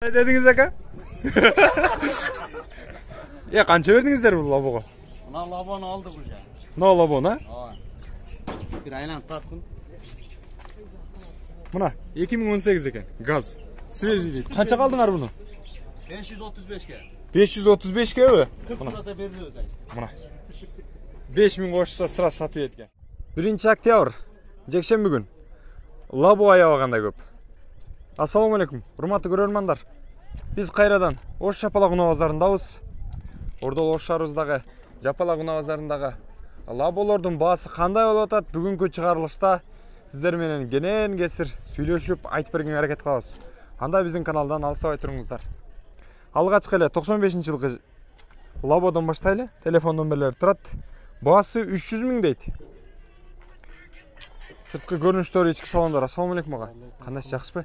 Ne dediniz aka? Qancha berdingizler bu laboga? Buna labonu aldık uca. Ne labona? Bir aylan tartın. Buna 2018 ekan. Gaz. Свежий deydi. Qancha qaldыңар bunu? 535 ke. 535 ke mi? 40 sırasa berdi özay. Buna. 5000 qo'shsa sıra satib etgan. 1-oktyabr, jekşembe gün. Labo ayağı qanday ko'p. Assalomu alaykum, hurmatli ko'rarmanlar. Biz qayradan Osh Japalaq bozorundabız. Orada Osh shahrimizdagi Japalaq bozorundagi labolarning bahsi qanday bo'lib o'tadi? Bugungi chiqarilishda sizlar bilan genen kesir сөйлөшүп айтып берген hareket qilamiz. Анда біздің каналдан алыстабай тұрыңыздар. Алғашқы эле 95-жылғы лабодан баштайлы. Телефон номерлері тұрат. Басы 300 000 дейді. Сыртқы көрүнүштөрү ички салондар. Ассаламу алейкум аға. Кандайсыз, жакшысызбы?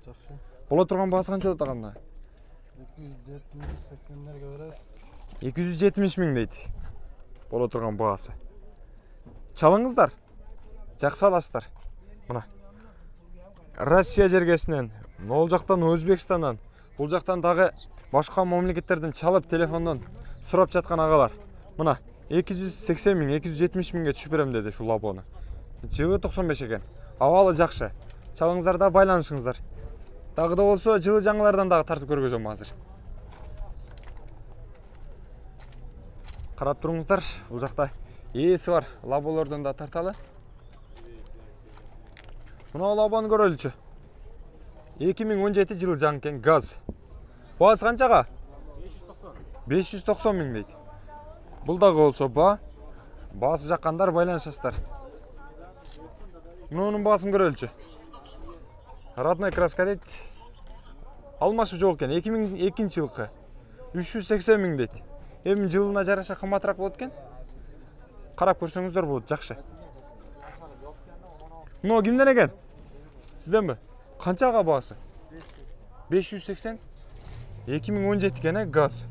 Бола турган басы канча болот аганда? 270 000 дейді. Бола турган басы. Чалыңыздар. Жакшы аласыздар. Мына. Россия жергесинен, ол жақтан Өзбекстандан, бұл жақтан дағы башқа мемлекеттерден чалып телефондан сұрап жатқан ағалар. Мына 280 000, 270 000-ге түшіп берем деді шу лабоны. Жылы 95 екен. Авалы жақшы. Чалыңыздарда байланышыңыздар. Дағы да болса жылы жаңылардан дағы тартып көргөзөм азыр. Қарап тұрыңыздар, бұл жақта есі бар лаболардан да тарталы. Мына лабаны көрөлүчү. 2017 жылы жаңкен газ. Басы қаншаға? 590 000 дейді. Бұл дағы болса басы жаққандар байланышасыздар. Мұның басын көрөлүчү. Родной краска дейді. Алмашы жоқ екен. 2002 жылғы 380 000 дейді. Эми жылына жараша қымбатырақ болот екен. Қарап көрсөңүздөр болот, жакшы. Но кимден екен? Сізден бі? Қаншаға басы? 580? 2017 екен, газ.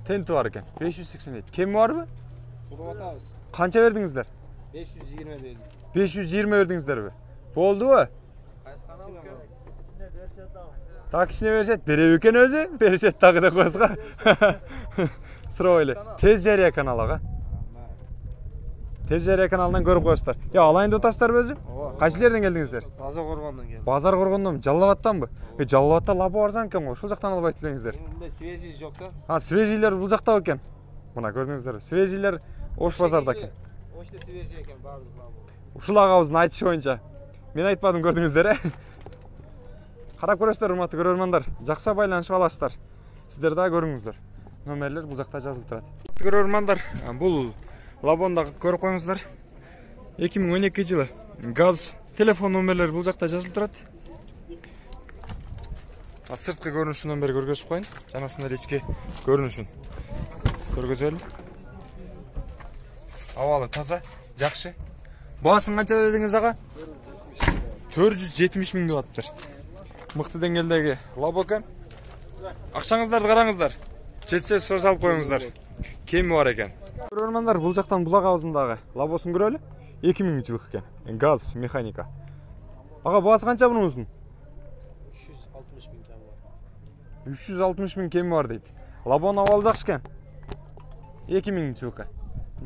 Тенті бар екен. 580 дейді. Кем бар бі? Қанша бердіңіздер? 520 бердім. 520 бердіңіздер бі? Болды бі? Таксине берешет. Бере екен өзі? Берешет тағы да қозға. Sıra öyle. Tez Jarya kanalıga. Tez Jarya kanalından görüp koyasızlar. Ya alayında otasızlar özü? Kaç yerden geldinizler? Bazar Qorgondan geldim. Bazar Qorgondan mı? Жаллабаттан mı? Жаллабатта лабо арзан екен ғой. Шул жақтан алып айтып беріңіздер. Бундай свежий жоқ та. Ha, свежийлер бұл жақта екен. Мына көрдіңіздер. Свежийлер Ош базарда екен. Ошта свежий екен барлық лабо. Ушул ағабыздың айтышы бойынша. Мен айтпадым, көрдіңіздер, Қарап көресіздер, урматтуу көрөрмандар. Жақса байланышып аласыздар. Сіздер да көріңіздер. Номерлер бұл жақта жазылып тұрады. Көрөрмандар, бұл лабонда көріп қойыңыздар. 2012 жылы газ телефон номерлері бұл жақта жазылып тұрады. Сыртқы көрінішінен бері көргөзіп қойын. Жана осындай ички көрінішін көргөзөлү. Авалы таза, жақшы. Басын қанша дедіңіз аға? 470 000 деп атыптыр. Мықты деңгээлдеги лабо екен. Акчаңыздарды караңыздар. Жетсе салып қойыңыздар. Кеми бар екен. Көрөрмандар, бұл жақтан бұлақ аузындағы лабосын көрөлү. 2000 жылдық екен. Газ, механика. Аға, басы қанша бұныңыздың? 360 000 кеми бар дейді. Лабон авалы жақшы екен. 2000 жылдық.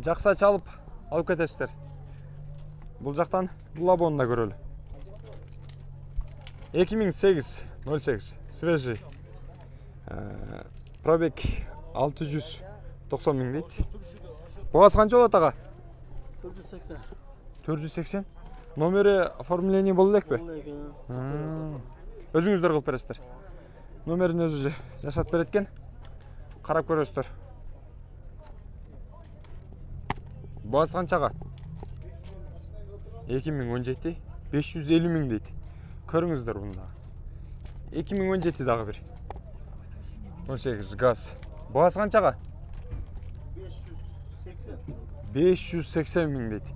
Жақса чалып алып кетесіздер. Бұл жақтан бұл лабонды да көрөлү. 2008-08 свежий. Пробег 690 000 дейді. Бағасы қанша болады аға? 480. 480? Номері оформление болу керек пе? Өзіңіздер қылып бересіздер. Номерін өзі жасап береткен. Қарап көресіздер. Бағасы қаншаға? 2017 550 000 дейді. Көріңіздер бұндағы. 2017 дағы бір. 18 газ. Бағасы қаншаға? 580 000 дейді.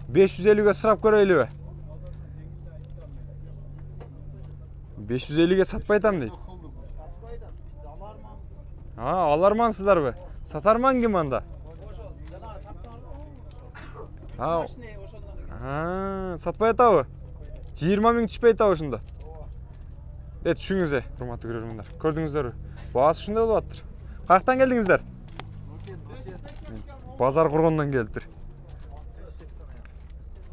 550-ге сұрап көрелі бе? 550-ге сатпай айтам дейді. Алармансыздар бе? Сатарман кім анда? Сатпай айтабы? 20 000 түшпей айтабы шында? Түшүңүз, урматтуу көрөрмандар. Көрдүңүздөрбү? Баасы ушундай болуп атыптыр. Каяктан келдиңиздер? Базар Кургондон келиптир.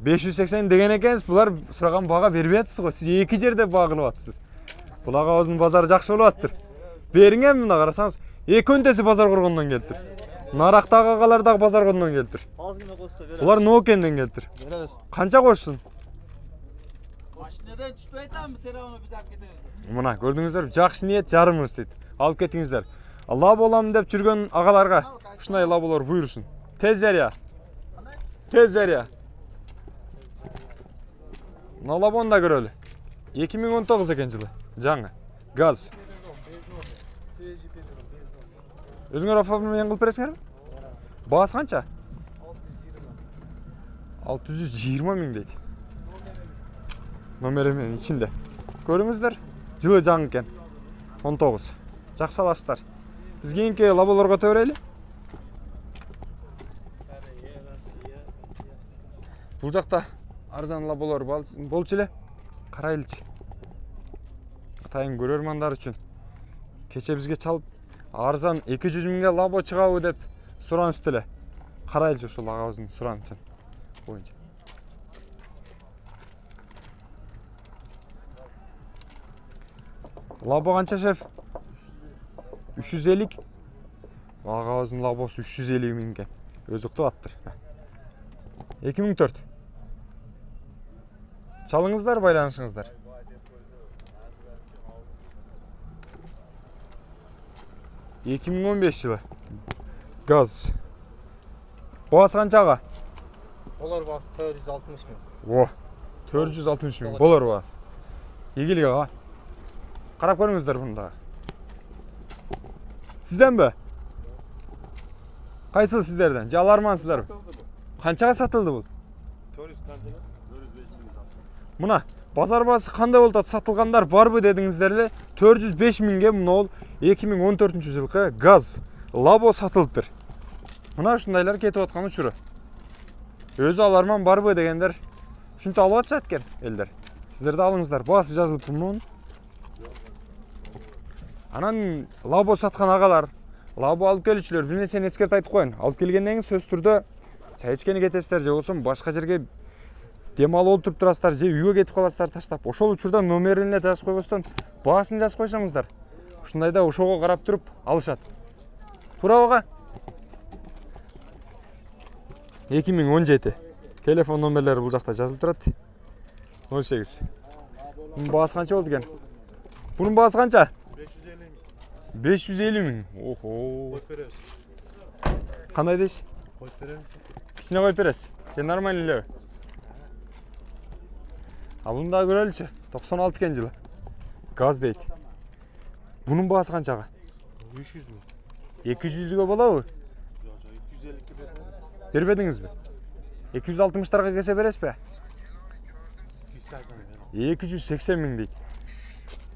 580 деген экенсиз, булар сураган бага бербей атсыз го. Сиз эки жерде баа кылып атсыз. Бул агабыздын базары жакшы болуп атыптыр. Бериң эми мына карасаңыз, эки өнтеси Базар Кургондон келиптир. Нарактагы агалар дагы Базар Кургондон келиптир. Азгына кошсо беребиз. Булар Ноокенден келиптир. Беребиз. Канча кошсун? Машинадан түшпөй атамбыз, сен аны биз алып кетебиз. Мына көрдүңүздөрбү? Жакшы ниет жарымыбыз дейт. Алып кетиңиздер. Алла болам деп жүргөн агаларга ушундай лаболор буйрусун. Тез жарыя. Тез жарыя. Налабон да көрөлү. 2019 экен жылы. Жаңы. Газ. Өзүңөр оформление кылып бересиңерби? Баасы канча? 620 миң дейт. Номери менен ичинде. Көрүңүздөр, жылы жаңы экен. 19. Жакшы аласыздар. Биз кийинки лаболорго өтө берели. Бул жакта арзан лаболор болчу эле. Карайлычы. Атайын көрөрмандар үчүн кече бизге чалып арзан 200 миңге лабо чыгабы деп суранышты эле. Карайлычы ушул агабыздын суранычын боюнча. Лабо канча, шеф? 350. Агабыздын лабосу 350 миң экен. Өзү уктап аттыр. 2004. Çalыңыздар, байланышыңыздар. Эки миң 15 жылы. Газ. Баасы канчага? Олар баасы 460 миң. О, 460 миң болор баасы. Игилик ага. Карап көрүңүздөр мында. Сизденби? Кайсыл сиздерден? Же алармансыздарбы? Канчага сатылды бул? 400 канча? Мына базар баасы кандай болуп атат, сатылгандар барбы дедиңиздер эле. 405 миңге мына 2014 жылкы газ лабо сатылыптыр. Мына ушундайлар кетип аткан учуру. Өзү аларман барбы дегендер ушинтип алып атышат экен элдер. Сиздер да алыңыздар. Баасы жазылып мунун. Анан лабо саткан агалар, лабо алып келүүчүлөр бир нерсени эскертип айтып коеюн. Алып келгенден кийин сөзсүз түрдө чай ичкени кетесиздер же болбосо башка жерге дем алып туруп турасыздар же үйгө кетип каласыздар таштап. Ошол учурда номерин эле жазып койбостон баасын жазып койсоңуздар. Ушундайда ошого карап туруп алышат. Туурабы ага? 2017. Телефон номерлери бул жакта жазылып турат. 08. Бунун баасы канча болду экен? Бунун баасы канча? 550 миң. Охо. Коюп беребиз. Кандай дейсиз? Коюп беребиз. Кичине коюп бересиз. Же нормально элеби? А буну да көрөлүчү. 96 экен жылы. Газ дейт. Бунун баасы канчага? 300 миң. 200гө болобу? Жок, 250 беребиз. Бербедиңизби? 260тарга келсе бересизби? 280 280 миң. миң дейт.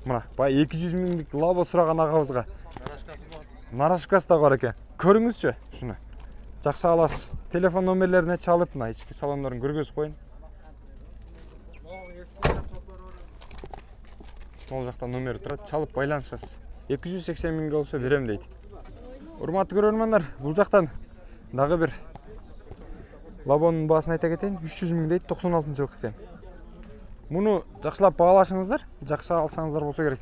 Мына, бай 200 миңдик лабо сураган агабызга Нарашкасы бар. нарашкасы да бар экен. Көрүңүзчү шуну. Жакшы аласыз. Телефон номерлерине чалып, мына ички салондорун көргөзүп коюн. Ол жакта номери турат, чалып байланышасыз. 280 миңге болсо берем дейт. Урматтуу көрөрмандар, бул жактан дагы бир лабонун баасын айта кетейин. 300 миң дейт, 96 жылкы экен. Муну жакшылап баалашыңыздар, жакшы алсаңыздар болсо керек.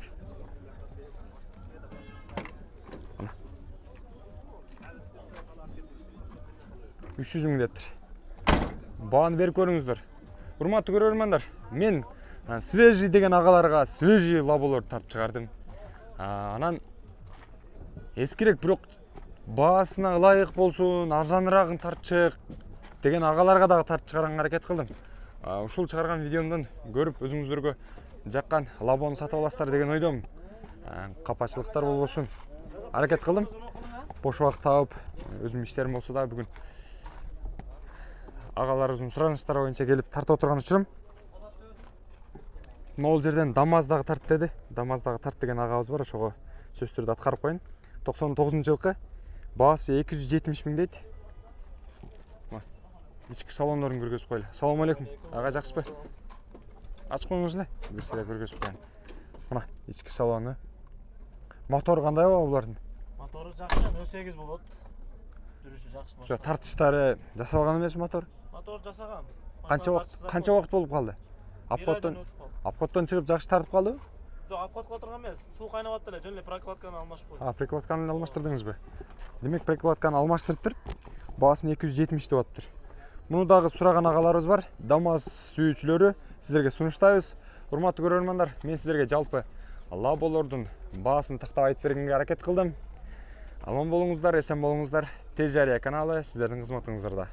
300 миң дептир. Бааны берип көрүңүздөр. Урматтуу көрөрмандар, мен свежий деген агаларга свежий лаболор тартып чыгардым. Анан эскирээк бирок баасына ылайык болсун, арзаныраагын тартып чык деген агаларга дагы тартып чыгарганга аракет кылдым. Ушул чыгарган видеомдон көрүп өзүңүздөргө жаккан лабону сатып аласыздар деген ойдомун. Капачылыктар болбошун аракет кылдым. Бош убакыт таап, өзүм иштерим болсо да бүгүн агаларыбыздын суранычтары боюнча келип тартып отурган учурум. Могул жерден ДАМАЗ дагы тарт деди. ДАМАЗ дагы тарт деген агабыз бар, ошого сөзсүз түрдө аткарып коюн. 99 жылкы баасы 270 миң дейт. Ички салондорун көргөзүп коелу. Салам алейкум. Ага жакшысызбы? Ачып коюңуз эле. Бир сыйра көргөзүп коеюн. Мына ички салону. Мотор кандай булардын? Motoru жақсы, 8 болот. Жүрүшү жақсы. Жо тартыштары жасалган эмес мотор. Мотор жасагам. Канча убакыт болуп калды? Апкоттон чыгып жакшы тартып калдыбы? Жок, апкотко отурган эмес. Суу кайнап атты эле, жөн эле прокладканы алмашып койдум. Прикладканы алмаштырдыңызбы? Демек прикладканы алмаштырыптыр. Баасын 270 деп атыптыр. Муну дагы сураган агаларыбыз бар. ДАМАЗ сүйүүчүлөрү сиздерге сунуштайбыз. Урматтуу көрөрмандар, мен сиздерге жалпы Лаболордун баасын тактап айтып бергенге аракет кылдым. Аман болуңуздар, эсен болуңуздар. Тез жарыя каналы сиздердин кызматыңыздарда.